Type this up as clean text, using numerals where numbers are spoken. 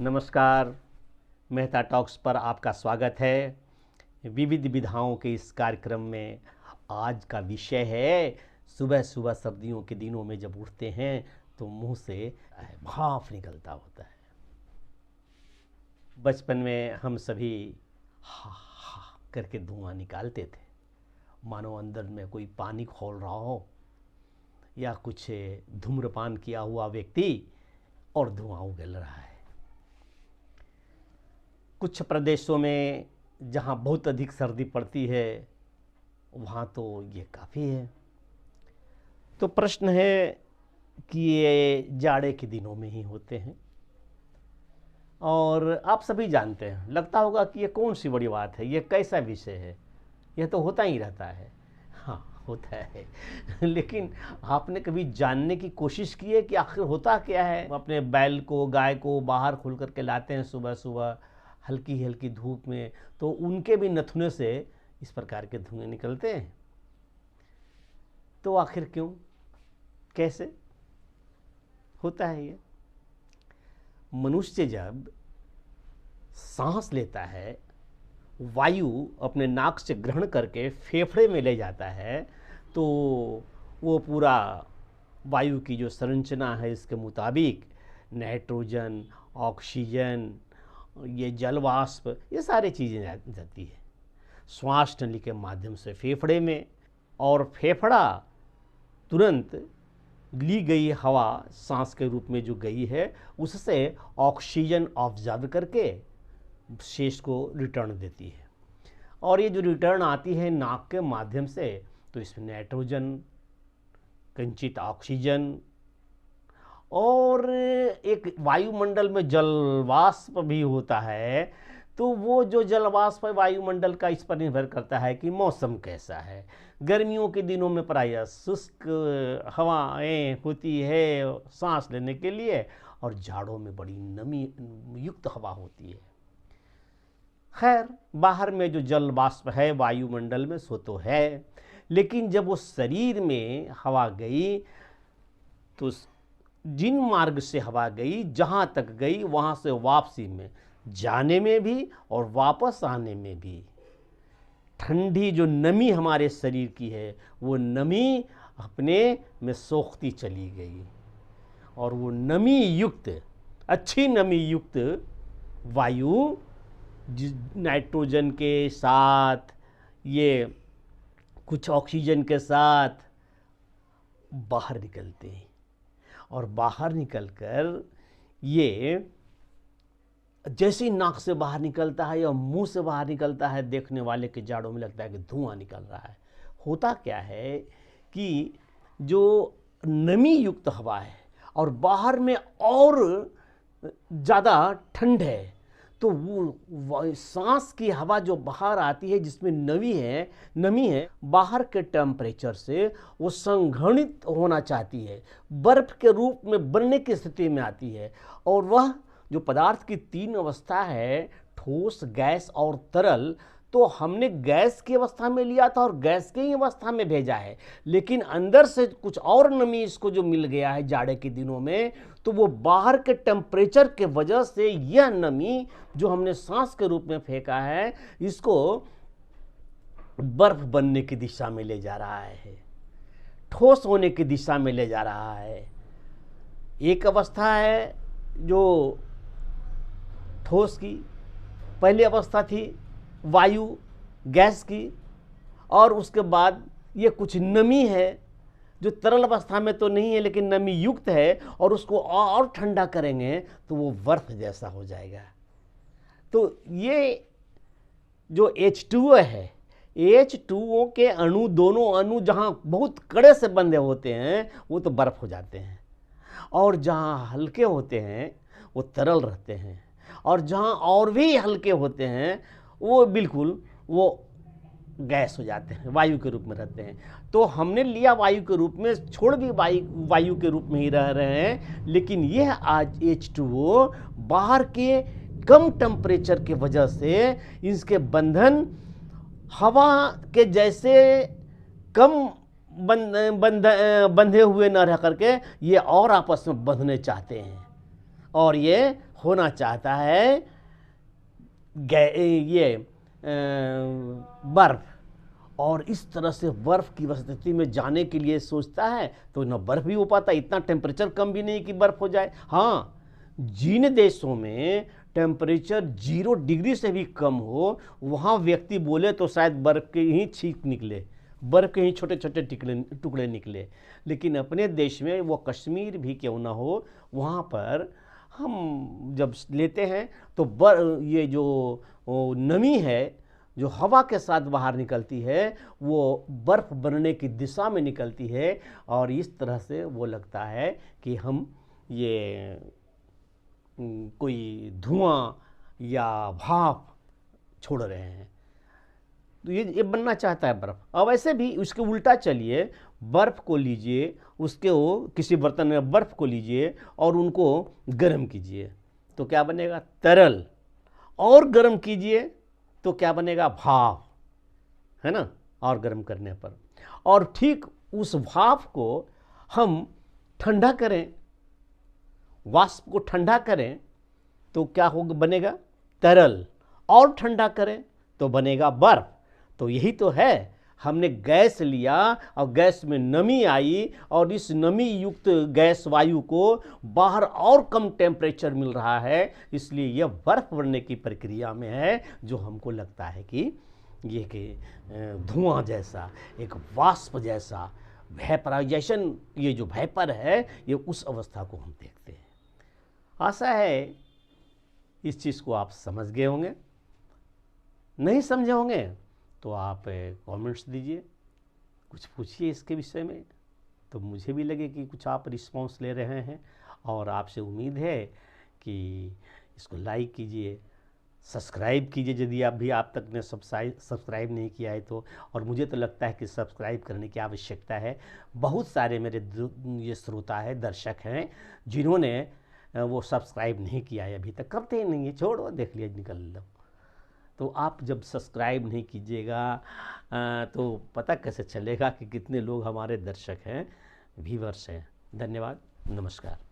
नमस्कार, मेहता टॉक्स पर आपका स्वागत है। विविध विधाओं के इस कार्यक्रम में आज का विषय है सुबह सुबह सर्दियों के दिनों में जब उठते हैं तो मुंह से भाप निकलता होता है। बचपन में हम सभी हा हा करके धुआं निकालते थे, मानो अंदर में कोई पानी खोल रहा हो या कुछ धूम्रपान किया हुआ व्यक्ति और धुआं उगल रहा है। कुछ प्रदेशों में जहाँ बहुत अधिक सर्दी पड़ती है वहाँ तो ये काफ़ी है। तो प्रश्न है कि ये जाड़े के दिनों में ही होते हैं और आप सभी जानते हैं, लगता होगा कि ये कौन सी बड़ी बात है, ये कैसा विषय है, यह तो होता ही रहता है। हाँ, होता है लेकिन आपने कभी जानने की कोशिश की है कि आखिर होता क्या है? अपने बैल को, गाय को बाहर खोल करके लाते हैं सुबह सुबह हल्की हल्की धूप में, तो उनके भी नथुने से इस प्रकार के धुएं निकलते हैं। तो आखिर क्यों, कैसे होता है ये? मनुष्य जब सांस लेता है, वायु अपने नाक से ग्रहण करके फेफड़े में ले जाता है, तो वो पूरा वायु की जो संरचना है इसके मुताबिक नाइट्रोजन, ऑक्सीजन, ये जल वाष्प, ये सारी चीज़ें जाती है श्वास नली के माध्यम से फेफड़े में, और फेफड़ा तुरंत ली गई हवा सांस के रूप में जो गई है उससे ऑक्सीजन ऑब्जर्व करके शेष को रिटर्न देती है। और ये जो रिटर्न आती है नाक के माध्यम से, तो इसमें नाइट्रोजन, किंचित ऑक्सीजन और एक वायुमंडल में जल वाष्प भी होता है। तो वो जो जल वाष्प है वायुमंडल का, इस पर निर्भर करता है कि मौसम कैसा है। गर्मियों के दिनों में प्रायः शुष्क हवाएं होती है सांस लेने के लिए, और जाड़ों में बड़ी नमी युक्त हवा होती है। खैर, बाहर में जो जल वाष्प है वायुमंडल में सो तो है, लेकिन जब वो शरीर में हवा गई तो जिन मार्ग से हवा गई, जहाँ तक गई वहाँ से वापसी में जाने में भी और वापस आने में भी ठंडी जो नमी हमारे शरीर की है वो नमी अपने में सोखती चली गई, और वो नमी युक्त, अच्छी नमी युक्त वायु नाइट्रोजन के साथ, ये कुछ ऑक्सीजन के साथ बाहर निकलते हैं। और बाहर निकलकर ये जैसे ही नाक से बाहर निकलता है या मुंह से बाहर निकलता है, देखने वाले के जाड़ों में लगता है कि धुआं निकल रहा है। होता क्या है कि जो नमी युक्त हवा है और बाहर में और ज़्यादा ठंड है, तो वो सांस की हवा जो बाहर आती है जिसमें नमी है, बाहर के टेम्परेचर से वो संघनित होना चाहती है, बर्फ के रूप में बनने की स्थिति में आती है। और वह जो पदार्थ की तीन अवस्था है, ठोस, गैस और तरल, तो हमने गैस की अवस्था में लिया था और गैस की ही अवस्था में भेजा है, लेकिन अंदर से कुछ और नमी इसको जो मिल गया है जाड़े के दिनों में, तो वो बाहर के टेम्परेचर के वजह से यह नमी जो हमने सांस के रूप में फेंका है, इसको बर्फ बनने की दिशा में ले जा रहा है, ठोस होने की दिशा में ले जा रहा है। एक अवस्था है जो ठोस की, पहली अवस्था थी वायु गैस की, और उसके बाद ये कुछ नमी है जो तरल अवस्था में तो नहीं है लेकिन नमी युक्त है, और उसको और ठंडा करेंगे तो वो बर्फ जैसा हो जाएगा। तो ये जो H2O है, H2O के अणु, दोनों अणु जहाँ बहुत कड़े से बंधे होते हैं वो तो बर्फ हो जाते हैं, और जहाँ हल्के होते हैं वो तरल रहते हैं, और जहाँ और भी हल्के होते हैं वो बिल्कुल वो गैस हो जाते हैं, वायु के रूप में रहते हैं। तो हमने लिया वायु के रूप में, छोड़ भी वायु के रूप में ही रह रहे हैं, लेकिन यह आज H2O बाहर के कम टेम्परेचर के वजह से इसके बंधन हवा के जैसे कम बंधे हुए न रह करके ये और आपस में बंधने चाहते हैं, और ये होना चाहता है ये बर्फ, और इस तरह से बर्फ की स्थिति में जाने के लिए सोचता है तो न बर्फ भी हो पाता, इतना टेम्परेचर कम भी नहीं कि बर्फ हो जाए। हाँ, जिन देशों में टेम्परेचर 0 डिग्री से भी कम हो, वहाँ व्यक्ति बोले तो शायद बर्फ के ही छींक निकले, बर्फ के ही छोटे छोटे टुकड़े निकले। लेकिन अपने देश में वो कश्मीर भी क्यों ना हो, वहाँ पर हम जब लेते हैं तो ये जो नमी है जो हवा के साथ बाहर निकलती है, वो बर्फ़ बनने की दिशा में निकलती है, और इस तरह से वो लगता है कि हम ये कोई धुआं या भाप छोड़ रहे हैं। तो ये बनना चाहता है बर्फ़। अब ऐसे भी उसके उल्टा चलिए, बर्फ़ को लीजिए, उसके वो किसी बर्तन में बर्फ़ को लीजिए और उनको गर्म कीजिए तो क्या बनेगा? तरल। और गर्म कीजिए तो क्या बनेगा? भाप, है ना? और गर्म करने पर, और ठीक उस भाप को हम ठंडा करें, वाष्प को ठंडा करें तो क्या होगा? बनेगा तरल। और ठंडा करें तो बनेगा बर्फ। तो यही तो है, हमने गैस लिया और गैस में नमी आई, और इस नमी युक्त गैस वायु को बाहर और कम टेम्परेचर मिल रहा है, इसलिए यह बर्फ बनने की प्रक्रिया में है, जो हमको लगता है कि ये कि धुआं जैसा, एक वाष्प जैसा, वेपराइजेशन, ये जो वेपर है, ये उस अवस्था को हम देखते हैं। आशा है इस चीज़ को आप समझ गए होंगे। नहीं समझे होंगे तो आप कमेंट्स दीजिए, कुछ पूछिए इसके विषय में, तो मुझे भी लगे कि कुछ आप रिस्पांस ले रहे हैं। और आपसे उम्मीद है कि इसको लाइक कीजिए, सब्सक्राइब कीजिए यदि आप तक ने सब्सक्राइब नहीं किया है तो। और मुझे तो लगता है कि सब्सक्राइब करने की आवश्यकता है। बहुत सारे मेरे ये श्रोता है, दर्शक हैं, जिन्होंने वो सब्सक्राइब नहीं किया है अभी तक। करते ही नहीं है, छोड़ो, देख लिया, निकल लो। तो आप जब सब्सक्राइब नहीं कीजिएगा तो पता कैसे चलेगा कि कितने लोग हमारे दर्शक हैं, व्यूअर्स हैं। धन्यवाद, नमस्कार।